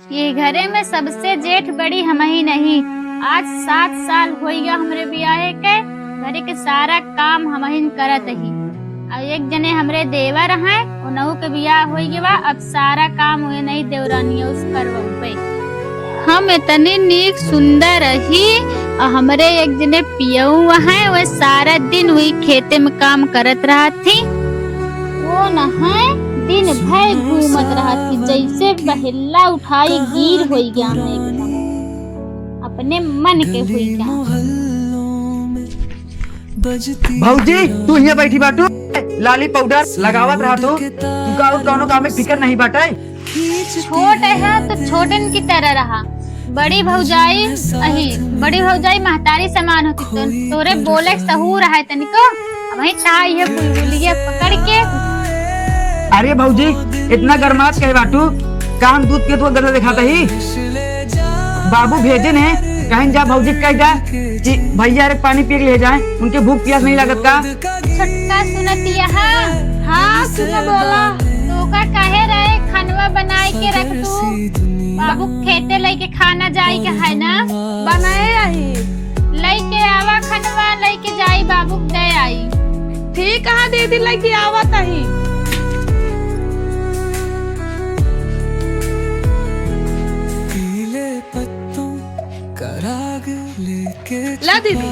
ये घरे में सबसे जेठ बड़ी हम ही नहीं। आज 7 साल हो गया हमरे बियाहे के। घरे के सारा काम हम ही करत ही। और एक जने हमरे देवर हैं, उनहु के बियाह हो गया। अब सारा काम हुए नहीं देवरानी उस करवावे। हम इतनी नीक सुंदर रही और हमरे एक जने पियऊ हैं, वो सारा दिन वही खेते में काम करत रहा थी। वो न है दिन भर घूमत रहा थी, जैसे बहेला उठाई गिर हो गया एकदम अपने मन के हुई गया। भौजी तू यहाँ बैठी बाटू, लाली पाउडर लगावत रहा तू दोनों काम में फिक्र नहीं बाटे। छोट है तो छोटन की तरह रहा। बड़ी भौजाई बड़ी भौजाई महतारी समान होती तो तोरे बोले सहूर है तनिको। वही ताई है बुलबुलिया पकड़ के। अरे भौजी इतना गरमात कहे बाटू, काम दूध के तो गला दिखाता ही। बाबू भेजे ने कहीं जा, भौजी कह जा कि भैया एक पानी पी ले जाए, उनके भूख प्यास नहीं लागत का। छोटका सुनतिया हाँ सुना बोला तो का कहे रहे खानवा बनाए के रख तू। बाबू खेते लेके खाना जाई के है ना, बनाए रही लेके आवा खानवा लेके जाई बाबू दे आई। ठीक है दीदी लेके आवा तही। ला दीदी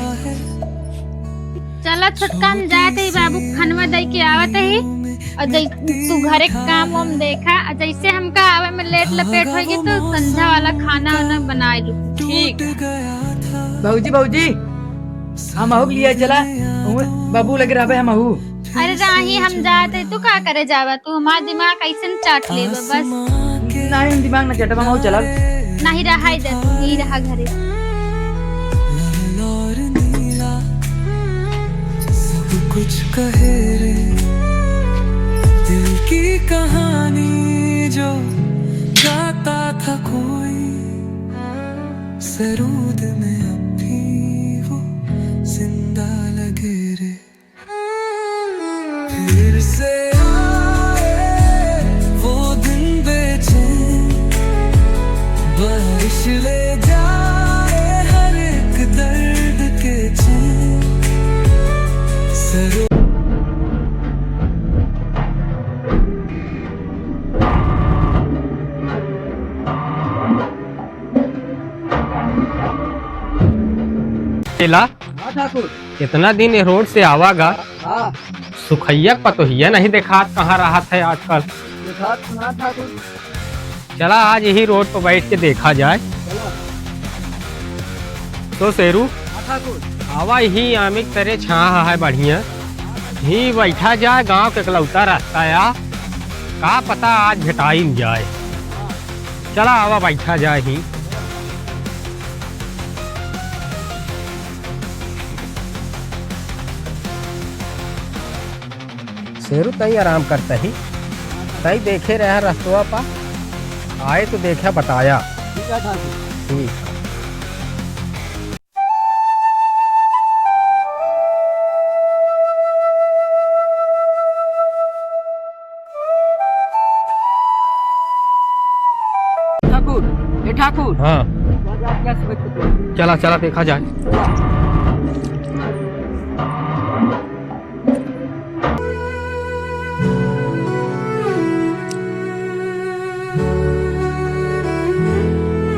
चला छोटका हम जाते ही बाबू खानवा दे के आवत ही। और तू घरे काम वाम देखा, जैसे हमका आवे में लेट लपेट होगी तो संध्या वाला खाना वाना बनाए लू। ठीक भौजी भौजी हम आहू लिया चला, बाबू लगे रहे हम आहू। अरे राही हम जाते तू का करे जावा, तू हमारा दिमाग कैसे चाट ले बस। नहीं दिमाग न चटवा हम चला नहीं रहा इधर, नहीं रहा घरे। कुछ कहे रे दिल की कहानी जो गाता था कोई, सरूद में अब भी वो जिंदा लगे रे। फिर से आए वो दिन बेचैन, बारिश ले जाए हर एक दर्द के चैन। कितना दिन रोड से आवागा, सुखैया पतोहिया नहीं देखा कहाँ रहा था आजकल। चला आज यही रोड पर बैठ के देखा जाए। तो शेरू आवा ही आमिक तेरे छाँ है बढ़िया ही बैठा जाए। गांव के इकलौता रास्ता या का पता आज भेटाई जाए। चला आवा बैठा जाए ही। शेरू तई आराम करता ही, तई देखे रहा रस्तवा पा आए तो देखा बताया। ठीक ठाकुर हाँ चला चला देखा जाए।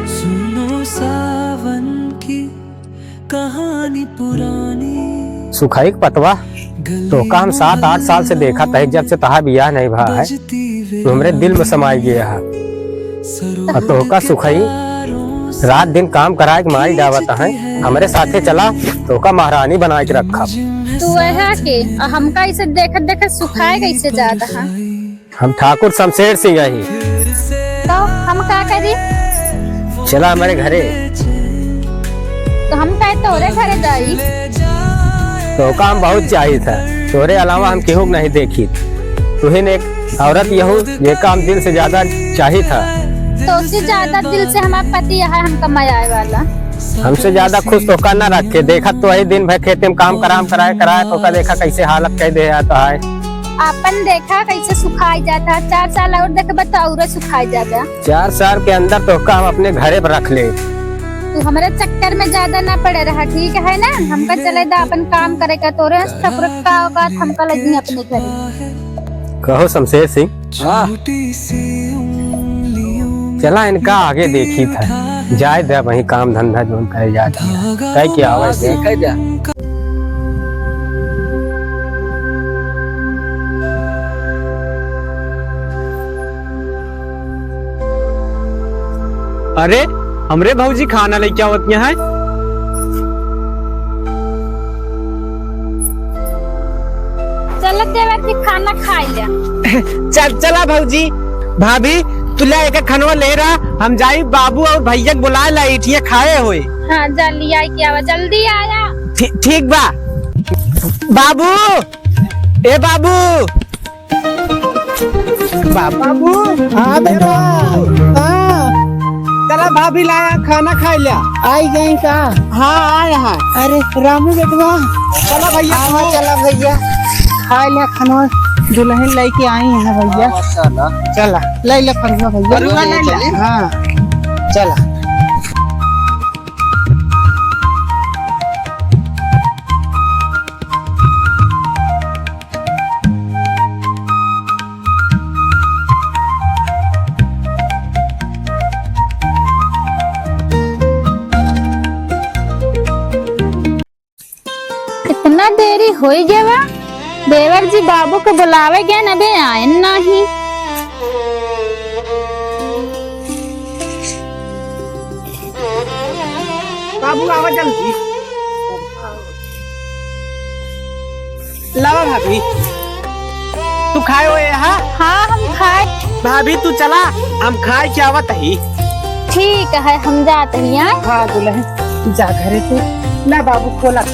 सुनो सावन की कहानी पुरानी। सुखाई पतवा तो का हम 7-8 साल से देखा था, जब से तहा बियाह नहीं भा है तो हमरे दिल में समाई गया है। तो का सुखाई रात दिन काम कराए के मारी डावत है, हमारे साथे चला तो का महारानी बना के रखा। तू के हमका इसे देखत देखत सुखाए कैसे जाता है। हम ठाकुर शमशेर सिंह ही। तो हम का करी? चला हमारे घरे। तो हम कहे तोरे घरे जाई। तो काम बहुत चाहिए था, तोरे अलावा हम केहू नहीं देखी। तुहिन एक औरत यहू ये काम दिल से ज्यादा चाहिए था। तो उससे ज्यादा दिल से हमारा पति है हम कमाए वाला। हमसे ज्यादा खुश तो का न रखे। देखा तो वही दिन भर खेते में काम कराए तो का देखा कैसे हालत कह दे आता है। अपन देखा कैसे सुखाई जाता, 4 साल और देखबा तो और सुखाई जाता। 4 साल के अंदर तो हम अपने घरे पर रख ले। तू हमारे चक्कर में ज्यादा ना पड़े रहा, ठीक है ना? हमका चले दा अपन काम करे का, तोरे सफर का होगा हमका लगी अपने घरे। कहो शमशेर सिंह, छोटी सी उंगलियों चला इनका आगे देखी था, जाए दे वही काम धंधा जो करे जाती है, कह के आवे देख जा। अरे हमरे भौजी खाना लेके आवत यहाँ है। चल देवर जी खाना खाई ले। चला भौजी। भाभी तुला एक खनवा ले रहा, हम जाई बाबू और भैया बुला ला, इठिया खाए हुए। हाँ जल्दी आई क्या, जल्दी आया। ठीक बा। बाबू, ए बाबू, बाबू। हाँ बेटा, हाँ चला भाभी लाया खाना खाई लिया। आई गई का? हाँ आया है। अरे रामू बेटवा, चला भैया। हाँ चला भैया, खाई लिया खाना, दुल्हन लेके आई है भैया। चला ले ले फरुआ भैया। हाँ चला। इतना देरी हो गया, देवर जी बाबू को बुलावे गए न बे आए नहीं। बाबू आवा जल्दी। लावा भाभी, तू खाए हुए? हाँ हाँ हम खाए। भाभी तू चला, हम खाए के आवत ही। ठीक है हम जाते हैं। हाँ दुल्हन जा घरे तू ना, बाबू खोला।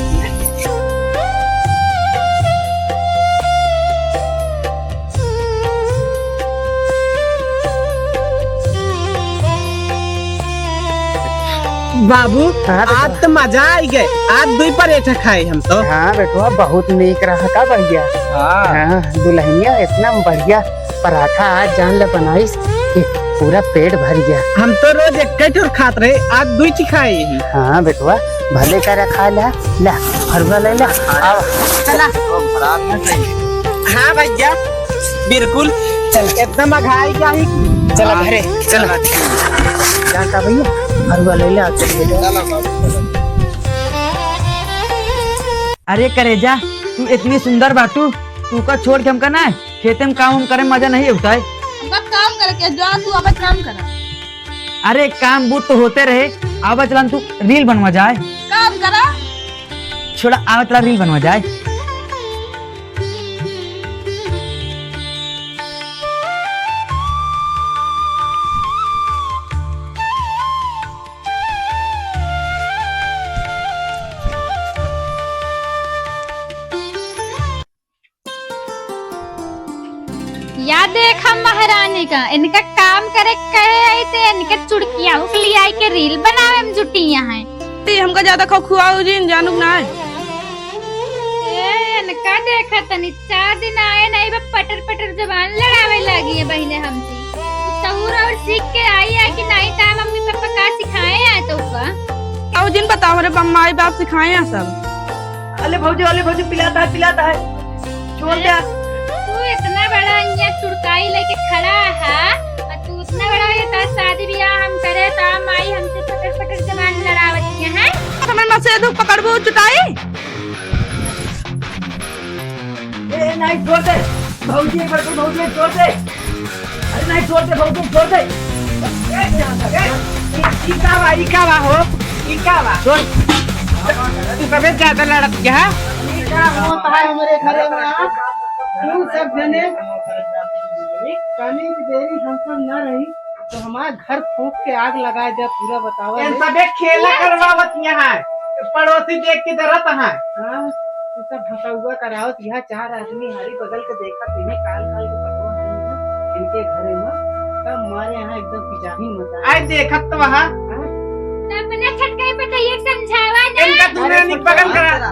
बाबू आज तो मजा आई गए, आज 2 पराठा खाए हम तो। हाँ बेटवा बहुत नीक रहा का भैया। हाँ दुल्हनिया इतना बढ़िया पराठा आज जान ले बनाईस कि पूरा पेट भर गया। हम तो रोज एक ठोर खात रहे, आज 2 खाए ही। हाँ बेटवा भले कर खा ला, ला हरवा ले ला। आओ चला। हाँ भैया बिल्कुल, चल इतना महंगाई क्या ही। चला घरे चला। जाता भैया हरवा ले ला। अरे करेजा तू इतनी सुंदर बाटू, तू का छोड़ के हम करना है खेते में काम करे मजा नहीं होता है। काम करके जा, तू अब काम कर। अरे काम बूट तो होते रहे, आवा चला तू रील बनवा जाए। काम करा। छोड़ा आवा चला रील बनवा जाए। या देखा महारानी का, इनका काम करे कहे आई थे, इनके चुड़किया उखली आई के रील बनावे हम जुटिया हैं। ती हमका ज्यादा खुआओ जी जानू ना है। इनका देखा तनी 4 दिन आए नहीं, बस पटर पटर जबान लड़ावे लगी है बहने हमसे। तहूर और सीख के आई है कि नहीं ता मम्मी पापा का सिखाए है तो का। और जिन बताओ हमारे माई बाप सिखाए हैं सब। अले भौजी पिलाता है छोड़ दे। तू इतना बड़ा यहाँ चुड़काई लेके खड़ा है, और तू इतना बड़ा ये तार शादी ब्याह हम करे तो माई हमसे पटर पटर जबान लड़ावती है। हमारे माँ से तू पकड़बो चुटाई। ए नहीं छोड़ दे भौजी, एक बार भौजी छोड़ दे। अरे नहीं छोड़ दे भौजी, छोड़ दे। इकावा हो, इकावा छोड़। तू कभी ज्यादा लड़त क्या है? हमारे घरे में तू सब जने कमी की देरी हम सब न रही तो हमारा घर फूंक के आग लगा दे पूरा। बतावा सबे खेला करवावत यहाँ, पड़ोसी देख के डरत है। तू सब भटौआ करावत यहाँ 4 आदमी हारी बगल के देखा तीने काल काल के पटवा है इनके घरे में, तब हमारे यहाँ एकदम पिजाही मचा। आज देखत तो वहाँ अपने छटकाई पे तो ये समझावा ना। इनका तूने निक बगल करा,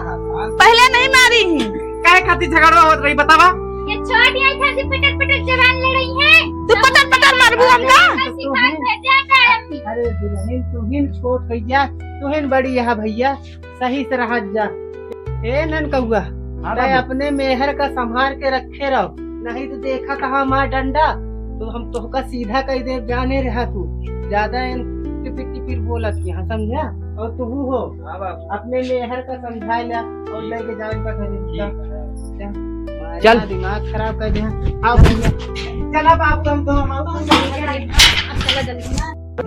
पहले नहीं मारी ही। काहे खातिर झगड़ा होत रही बतावा? ये छोटी आई था पटक पटक जवान लड़ रही है। तू पटर पटर मारबू हमका। सिखा भेजा कर। अरे दुल्हन तुहिन छोट भैया तुहिन बड़ी यहाँ भैया सही से रह जा। ए नन कौआ तय अपने मेहर का संभाल के रखे रहो, नहीं तो देखा कहा मार डंडा तो हम तोहका सीधा कह दे जाने रहा तू ज्यादा टिपिर टिपिर बोलत यहाँ समझा। और तू हो अपने मेहर का समझा लिया और लेके जाओ इनका घर। चल। दिमाग खराब कर दिया। आओ भैया चला बाबू हम तो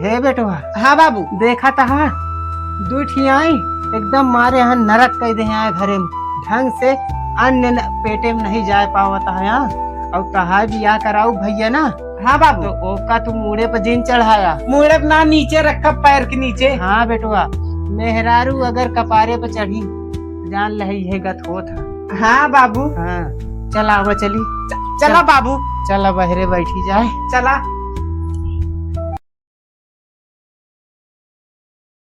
हे बेटवा। हाँ बाबू देखा तहा दूठी आई एकदम मारे यहाँ नरक कह दे यहाँ घरे में ढंग से अन्न पेटे में नहीं जा पावत है यहाँ। और कहा बिया कराऊ भैया ना। हाँ बाबू तो ओका तू मुड़े पर जिन चढ़ाया। मुड़े पर ना नीचे रखा पैर के नीचे। हाँ बेटवा मेहरारू अगर कपारे पर चढ़ी जान लही है गत होत है। हाँ बाबू। हाँ चला वो चली चला बाबू चला बहरे बैठी जाए चला।